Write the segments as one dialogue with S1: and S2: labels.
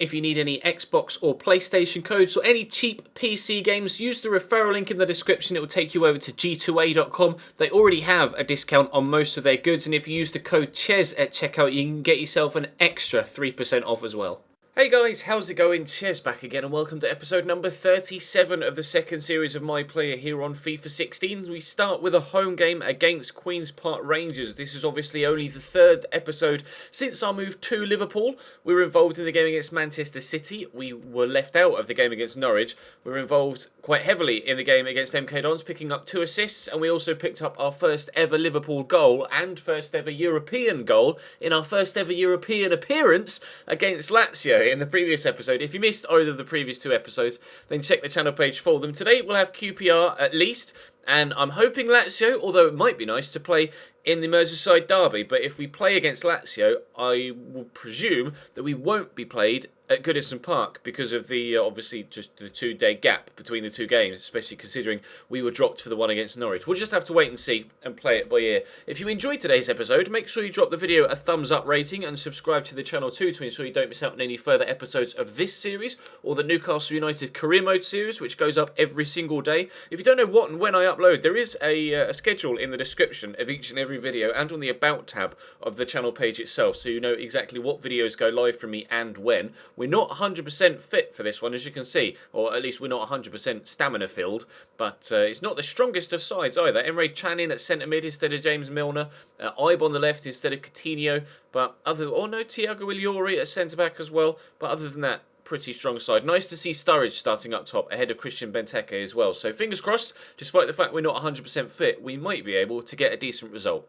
S1: If you need any Xbox or PlayStation codes or any cheap PC games, use the referral link in the description. It will take you over to g2a.com. They already have a discount on most of their goods, and if you use the code CHES at checkout, you can get yourself an extra 3% off as well. Hey guys, how's it going? Ches back again, and welcome to episode number 37 of the second series of My Player here on FIFA 16. We start with a home game against Queen's Park Rangers. This is obviously only the third episode since our move to Liverpool. We were involved in the game against Manchester City. We were left out of the game against Norwich. We were involved quite heavily in the game against MK Dons, picking up 2 assists, and we also picked up our first ever Liverpool goal and first ever European goal in our first ever European appearance against Lazio in the previous episode. If you missed either of the previous 2 episodes, then check the channel page for them. Today we'll have QPR at least, and I'm hoping Lazio, although it might be nice to play in the Merseyside derby, but if we play against Lazio, I will presume that we won't be played at Goodison Park because of the, obviously, just the 2-day gap between the 2 games, especially considering we were dropped for the one against Norwich. We'll just have to wait and see and play it by ear. If you enjoyed today's episode, make sure you drop the video a thumbs up rating and subscribe to the channel too to ensure you don't miss out on any further episodes of this series or the Newcastle United Career Mode series, which goes up every single day. If you don't know what and when I upload, there is a schedule in the description of each and every video and on the About tab of the channel page itself, so you know exactly what videos go live from me and when. We're not 100% fit for this one, as you can see, or at least we're not 100% stamina filled, but it's not the strongest of sides either. Emre Can in at centre mid instead of James Milner, Ibe on the left instead of Coutinho, but Thiago Ilori at centre back as well, but other than that, pretty strong side. Nice to see Sturridge starting up top ahead of Christian Benteke as well, so fingers crossed, despite the fact we're not 100% fit, we might be able to get a decent result.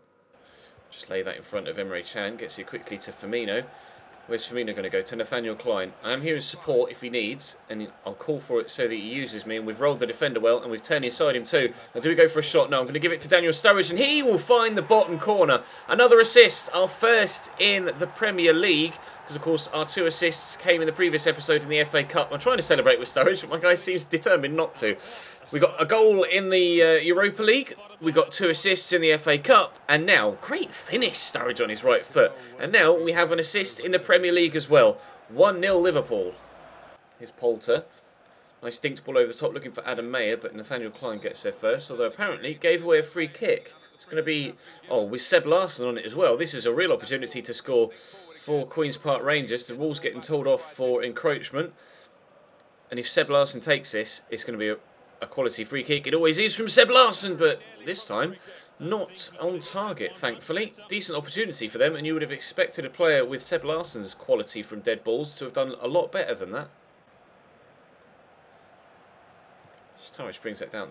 S1: Just lay that in front of Emre Can, gets it quickly to Firmino. Where's Firmino going to go? To Nathaniel Klein. I am here in support if he needs, and I'll call for it so that he uses me, and we've rolled the defender well, and we've turned inside him too. Now do we go for a shot? No, I'm going to give it to Daniel Sturridge, and he will find the bottom corner. Another assist, our first in the Premier League, because of course our 2 assists came in the previous episode in the FA Cup. I'm trying to celebrate with Sturridge, but my guy seems determined not to. We got a goal in the Europa League. We got 2 assists in the FA Cup, and now, great finish, Sturridge on his right foot. And now we have an assist in the Premier League as well. 1-0 Liverpool. Here's Poulter. Nice dinked ball over the top looking for Adam Mayer, but Nathaniel Klein gets there first, although apparently gave away a free kick. It's going to be, with Seb Larsson on it as well. This is a real opportunity to score for Queen's Park Rangers. The rule's getting told off for encroachment. And if Seb Larsson takes this, it's going to be a quality free kick. It always is from Seb Larsson, but this time not on target, thankfully. Decent opportunity for them, and you would have expected a player with Seb Larsson's quality from dead balls to have done a lot better than that. Sturridge brings that down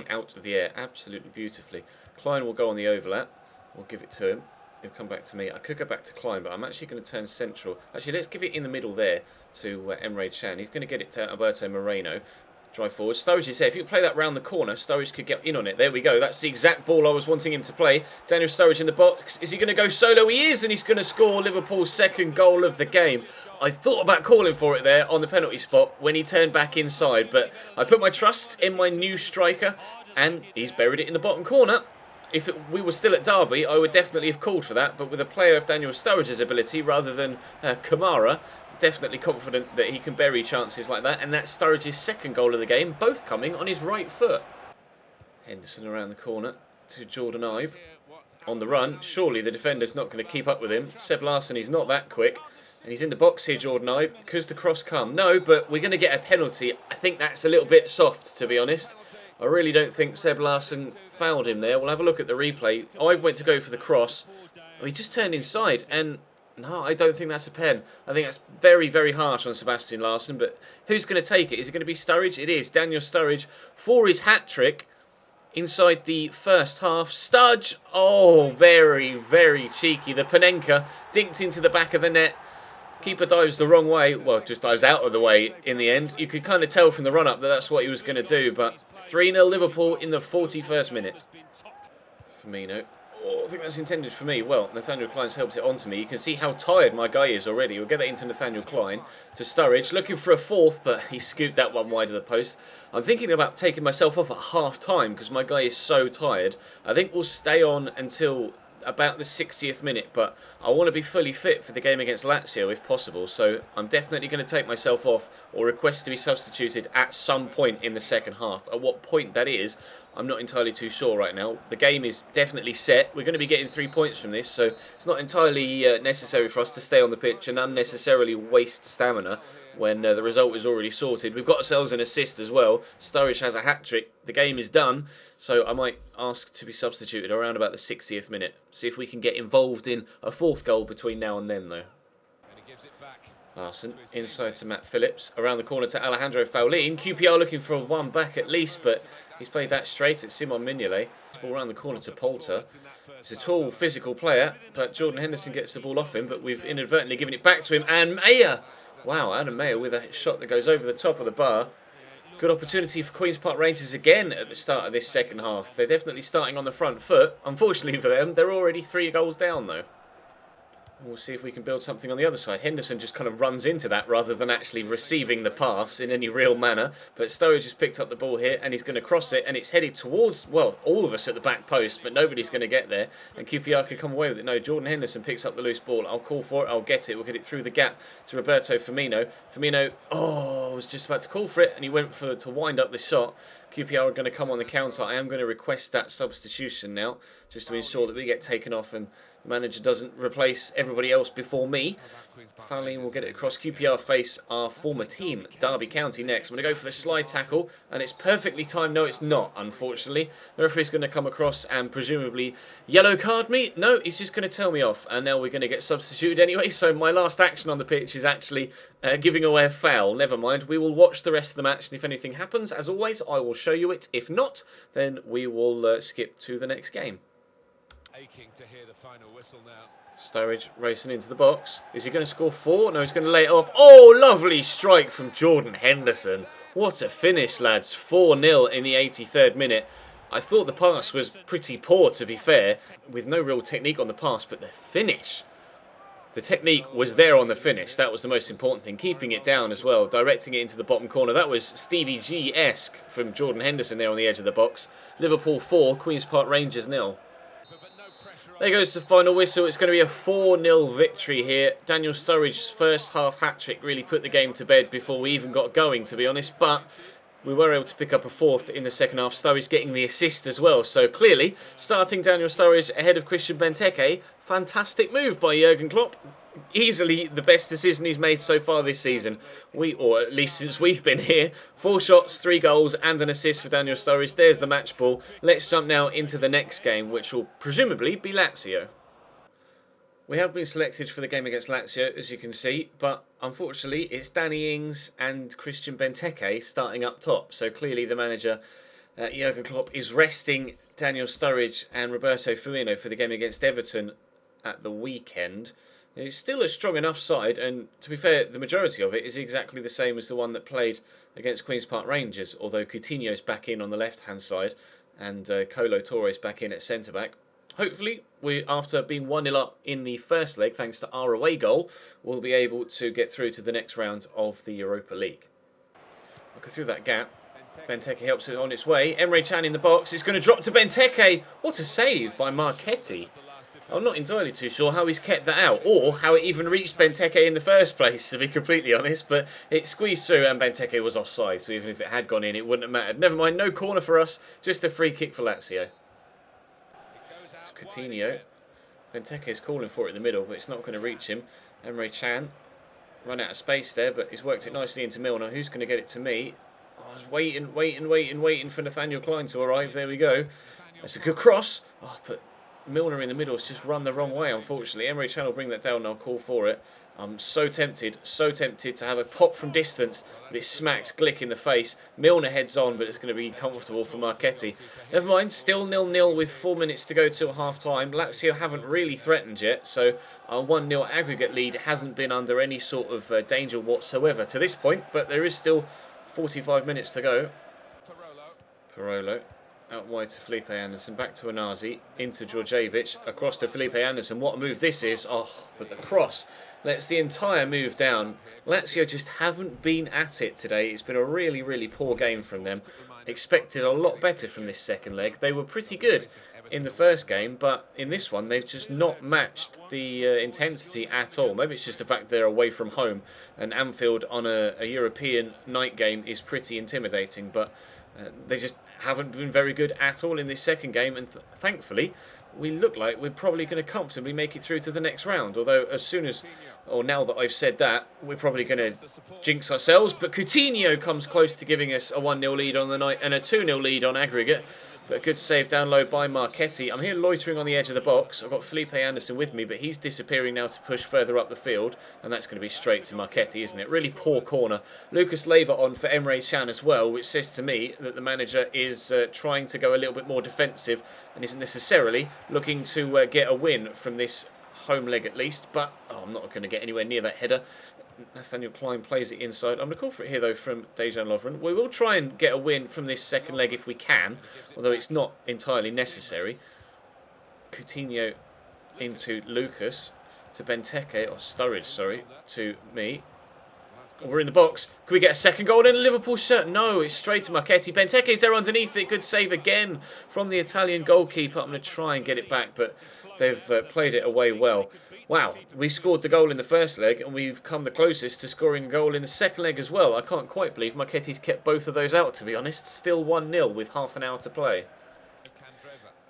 S1: out of the air, absolutely beautifully. Klein will go on the overlap. We'll give it to him. He'll come back to me. I could go back to Klein, but I'm actually going to turn central. Actually, let's give it in the middle there to Emre Can. He's going to get it to Alberto Moreno. Drive forward. Sturridge is there. If you play that round the corner, Sturridge could get in on it. There we go. That's the exact ball I was wanting him to play. Daniel Sturridge in the box. Is he going to go solo? He is, and he's going to score Liverpool's second goal of the game. I thought about calling for it there on the penalty spot when he turned back inside, but I put my trust in my new striker, and he's buried it in the bottom corner. If we were still at Derby, I would definitely have called for that, but with a player of Daniel Sturridge's ability rather than Kamara, definitely confident that he can bury chances like that, and that's Sturridge's second goal of the game, both coming on his right foot. Henderson around the corner to Jordan Ibe. On the run, surely the defender's not going to keep up with him. Seb Larsson, he's not that quick, and he's in the box here, Jordan Ibe. Could the cross come? No, but we're going to get a penalty. I think that's a little bit soft, to be honest. I really don't think Seb Larsson fouled him there. We'll have a look at the replay. Ibe went to go for the cross. He just turned inside, and no, I don't think that's a pen. I think that's very, very harsh on Sebastian Larsson, but who's going to take it? Is it going to be Sturridge? It is. Daniel Sturridge for his hat-trick inside the first half. Studge, oh, very, very cheeky. The Panenka dinked into the back of the net. Keeper dives the wrong way. Well, just dives out of the way in the end. You could kind of tell from the run-up that that's what he was going to do, but 3-0 Liverpool in the 41st minute. Firmino. Oh, I think that's intended for me. Well, Nathaniel Klein's helped it onto me. You can see how tired my guy is already. We'll get that into Nathaniel Klein. To Sturridge, looking for a fourth, but he scooped that one wide of the post. I'm thinking about taking myself off at half-time because my guy is so tired. I think we'll stay on until about the 60th minute, but I want to be fully fit for the game against Lazio if possible, so I'm definitely going to take myself off or request to be substituted at some point in the second half. At what point that is, I'm not entirely too sure right now. The game is definitely set. We're going to be getting 3 points from this, so it's not entirely necessary for us to stay on the pitch and unnecessarily waste stamina when the result is already sorted. We've got ourselves an assist as well. Sturridge has a hat-trick. The game is done, so I might ask to be substituted around about the 60th minute. See if we can get involved in a 4th goal between now and then, though. Larson, inside to Matt Phillips. Around the corner to Alejandro Faulin. QPR looking for a one back at least, but he's played that straight at Simon Mignolet. Ball around the corner to Polter. He's a tall, physical player, but Jordan Henderson gets the ball off him, but we've inadvertently given it back to him. And Mayer! Wow, Adam Mayer with a shot that goes over the top of the bar. Good opportunity for Queen's Park Rangers again at the start of this second half. They're definitely starting on the front foot. Unfortunately for them, they're already 3 goals down, though. We'll see if we can build something on the other side. Henderson just kind of runs into that rather than actually receiving the pass in any real manner. But Sturridge has picked up the ball here and he's going to cross it. And it's headed towards, well, all of us at the back post, but nobody's going to get there. And QPR could come away with it. No, Jordan Henderson picks up the loose ball. I'll call for it. I'll get it. We'll get it through the gap to Roberto Firmino. Firmino, was just about to call for it. And he went to wind up the shot. QPR are going to come on the counter. I am going to request that substitution now, just to ensure that we get taken off and the manager doesn't replace everybody else before me. Faulin will get it across. QPR face our former team, Derby County, next. I'm going to go for the slide tackle, and it's perfectly timed. No, it's not, unfortunately. The referee's going to come across and presumably yellow card me. No, he's just going to tell me off, and now we're going to get substituted anyway. So my last action on the pitch is actually giving away a foul. Never mind. We will watch the rest of the match, and if anything happens, as always, I will show you it. If not, then we will skip to the next game. Aching to hear the final whistle now. Sturridge racing into the box. Is he going to score 4? No, he's going to lay it off. Oh, lovely strike from Jordan Henderson. What a finish, lads. 4-0 in the 83rd minute. I thought the pass was pretty poor, to be fair, with no real technique on the pass, but the finish. The technique was there on the finish. That was the most important thing. Keeping it down as well, directing it into the bottom corner. That was Stevie G-esque from Jordan Henderson there on the edge of the box. Liverpool 4, Queen's Park Rangers 0. There goes the final whistle. It's going to be a 4-0 victory here. Daniel Sturridge's first half hat-trick really put the game to bed before we even got going, to be honest. But we were able to pick up a 4th in the second half. Sturridge getting the assist as well. So clearly, starting Daniel Sturridge ahead of Christian Benteke. Fantastic move by Jurgen Klopp. Easily the best decision he's made so far this season. Or at least since we've been here. 4 shots, 3 goals and an assist for Daniel Sturridge. There's the match ball. Let's jump now into the next game, which will presumably be Lazio. We have been selected for the game against Lazio, as you can see, but unfortunately it's Danny Ings and Christian Benteke starting up top. So clearly the manager, Jurgen Klopp, is resting Daniel Sturridge and Roberto Firmino for the game against Everton at the weekend. It's still a strong enough side, and to be fair, the majority of it is exactly the same as the one that played against Queen's Park Rangers, although Coutinho's back in on the left-hand side and Colo Torres back in at centre-back. Hopefully, after being 1-0 up in the first leg, thanks to our away goal, we'll be able to get through to the next round of the Europa League. Looking through that gap, Benteke helps it on its way. Emre Can in the box, it's going to drop to Benteke. What a save by Marchetti. I'm not entirely too sure how he's kept that out, or how it even reached Benteke in the first place, to be completely honest, but it squeezed through and Benteke was offside, so even if it had gone in, it wouldn't have mattered. Never mind, no corner for us, just a free kick for Lazio. It's Coutinho. Benteke's calling for it in the middle, but it's not going to reach him. Emre Can run out of space there, but he's worked it nicely into Milner. Who's going to get it to me? I was waiting for Nathaniel Klein to arrive. There we go. That's a good cross. Oh, but Milner in the middle has just run the wrong way, unfortunately. Emre Can will bring that down and I'll call for it. I'm so tempted to have a pop from distance, but it smacked Glick in the face. Milner heads on, but it's going to be comfortable for Marchetti. Never mind, still 0-0 with 4 minutes to go till half-time. Lazio haven't really threatened yet, so our 1-0 aggregate lead hasn't been under any sort of danger whatsoever to this point, but there is still 45 minutes to go. Parolo. Out wide to Felipe Anderson, back to Anazi, into Djordjevic, across to Felipe Anderson. What a move this is. Oh, but the cross lets the entire move down. Lazio just haven't been at it today. It's been a really, really poor game from them. Expected a lot better from this second leg. They were pretty good in the first game, but in this one they've just not matched the intensity at all. Maybe it's just the fact they're away from home, and Anfield on a European night game is pretty intimidating, but they just haven't been very good at all in this second game, and thankfully we look like we're probably going to comfortably make it through to the next round. Although now that I've said that, we're probably going to jinx ourselves. But Coutinho comes close to giving us a 1-0 lead on the night and a 2-0 lead on aggregate. But a good save down low by Marchetti. I'm here loitering on the edge of the box. I've got Felipe Anderson with me, but he's disappearing now to push further up the field. And that's going to be straight to Marchetti, isn't it? Really poor corner. Lucas Leiva on for Emre Can as well, which says to me that the manager is trying to go a little bit more defensive and isn't necessarily looking to get a win from this home leg at least. But I'm not going to get anywhere near that header. Nathaniel Klein plays it inside. I'm going to call for it here though from Dejan Lovren. We will try and get a win from this second leg if we can, although it's not entirely necessary. Coutinho into Lucas, to Benteke, or Sturridge, sorry, to me. We're in the box. Can we get a second goal in a Liverpool shirt? No, it's straight to Marchetti. Benteke's there underneath it. Good save again from the Italian goalkeeper. I'm going to try and get it back, but they've played it away well. Wow, we scored the goal in the first leg and we've come the closest to scoring a goal in the second leg as well. I can't quite believe Marchetti's kept both of those out, to be honest. Still 1-0 with half an hour to play.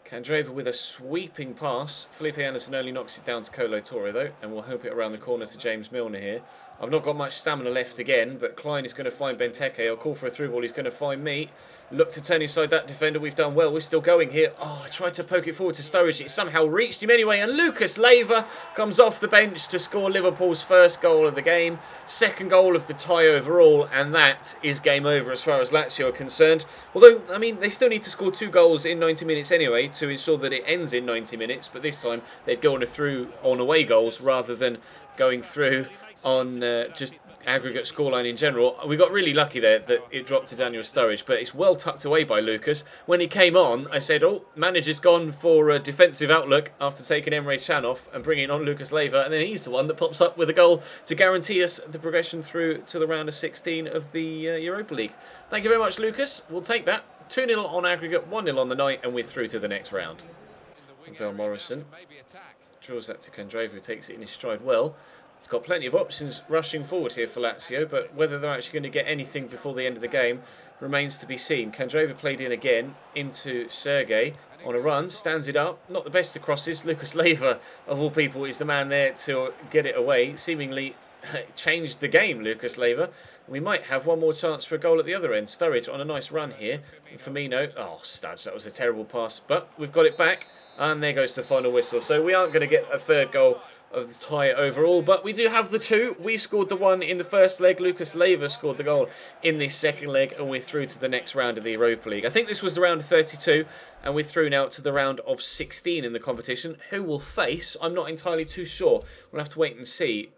S1: Candreva with a sweeping pass. Felipe Anderson only knocks it down to Colo Torre though, and we'll hope it around the corner to James Milner here. I've not got much stamina left again, but Klein is going to find Benteke. I'll call for a through ball. He's going to find me. Look to turn inside that defender. We've done well. We're still going here. Oh, I tried to poke it forward to Sturridge. It somehow reached him anyway. And Lucas Leiva comes off the bench to score Liverpool's first goal of the game. Second goal of the tie overall. And that is game over as far as Lazio are concerned. Although, I mean, they still need to score 2 goals in 90 minutes anyway to ensure that it ends in 90 minutes. But this time they'd go on away goals rather than going through on just aggregate scoreline in general. We got really lucky there that it dropped to Daniel Sturridge, but it's well tucked away by Lucas. When he came on, I said, oh, manager's gone for a defensive outlook after taking Emre Can off and bringing on Lucas Leiva, and then he's the one that pops up with a goal to guarantee us the progression through to the round of 16 of the Europa League. Thank you very much, Lucas. We'll take that. 2-0 on aggregate, 1-0 on the night, and we're through to the next round. Val Morrison draws that to Candreva, who takes it in his stride well. He's got plenty of options rushing forward here for Lazio, but whether they're actually going to get anything before the end of the game remains to be seen. Candreva played in again into Sergei on a run, stands it up. Not the best of crosses. Lucas Leiva, of all people, is the man there to get it away. Seemingly changed the game, Lucas Leiva. We might have one more chance for a goal at the other end. Sturridge on a nice run here. And Firmino, oh, Studge, that was a terrible pass. But we've got it back, and there goes the final whistle. So we aren't going to get a third goal of the tie overall, but we do have the 2. We scored the 1 in the first leg. Lucas Leiva scored the goal in this second leg, and we're through to the next round of the Europa League. I think this was the round of 32, and we're through now to the round of 16 in the competition. Who will face? I'm not entirely too sure. We'll have to wait and see.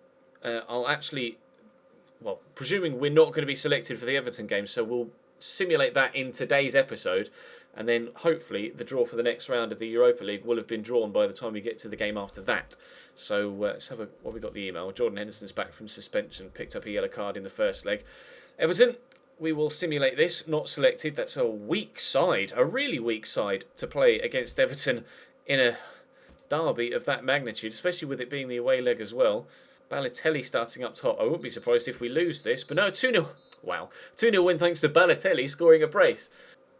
S1: Presuming we're not going to be selected for the Everton game, so we'll simulate that in today's episode, and then hopefully the draw for the next round of the Europa League will have been drawn by the time we get to the game after that. So let's have we got the email. Jordan Henderson's back from suspension, picked up a yellow card in the first leg. Everton, we will simulate this, not selected. That's a weak side, a really weak side to play against Everton in a derby of that magnitude, especially with it being the away leg as well. Balotelli starting up top. I wouldn't be surprised if we lose this, but no, 2-0. Wow, 2-0 win thanks to Balotelli scoring a brace.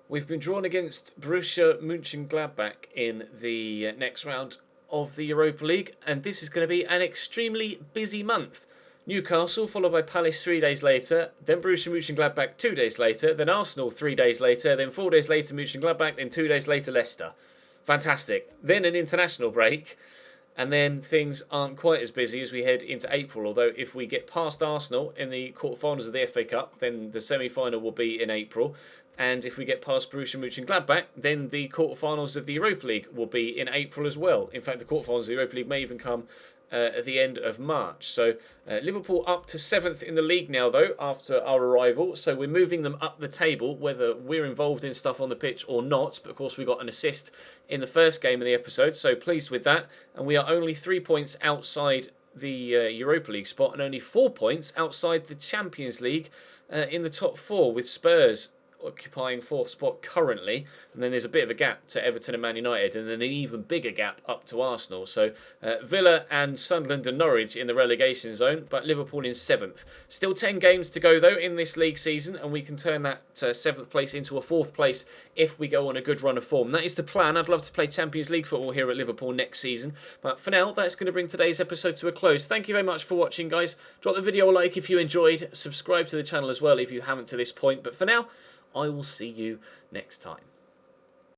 S1: We've been drawn against Borussia Mönchengladbach in the next round of the Europa League, and this is going to be an extremely busy month. Newcastle, followed by Palace 3 days later, then Borussia Mönchengladbach 2 days later, then Arsenal 3 days later, then 4 days later Mönchengladbach, then 2 days later Leicester. Fantastic. Then an international break, and then things aren't quite as busy as we head into April, although if we get past Arsenal in the quarterfinals of the FA Cup, then the semi-final will be in April. And if we get past Borussia Mönchengladbach, then the quarterfinals of the Europa League will be in April as well. In fact, the quarterfinals of the Europa League may even come at the end of March. So Liverpool up to 7th in the league now, though, after our arrival. So we're moving them up the table, whether we're involved in stuff on the pitch or not. But of course, we got an assist in the first game of the episode, so pleased with that. And we are only 3 points outside the Europa League spot and only 4 points outside the Champions League in the top 4 with Spurs occupying 4th spot currently, and then there's a bit of a gap to Everton and Man United, and then an even bigger gap up to Arsenal. So Villa and Sunderland and Norwich in the relegation zone, but Liverpool in 7th. Still 10 games to go though in this league season, and we can turn that 7th place into a 4th place if we go on a good run of form. That is the plan. I'd love to play Champions League football here at Liverpool next season, but for now that's going to bring today's episode to a close. Thank you very much for watching, guys. Drop the video a like if you enjoyed, subscribe to the channel as well if you haven't to this point, but for now I will see you next time.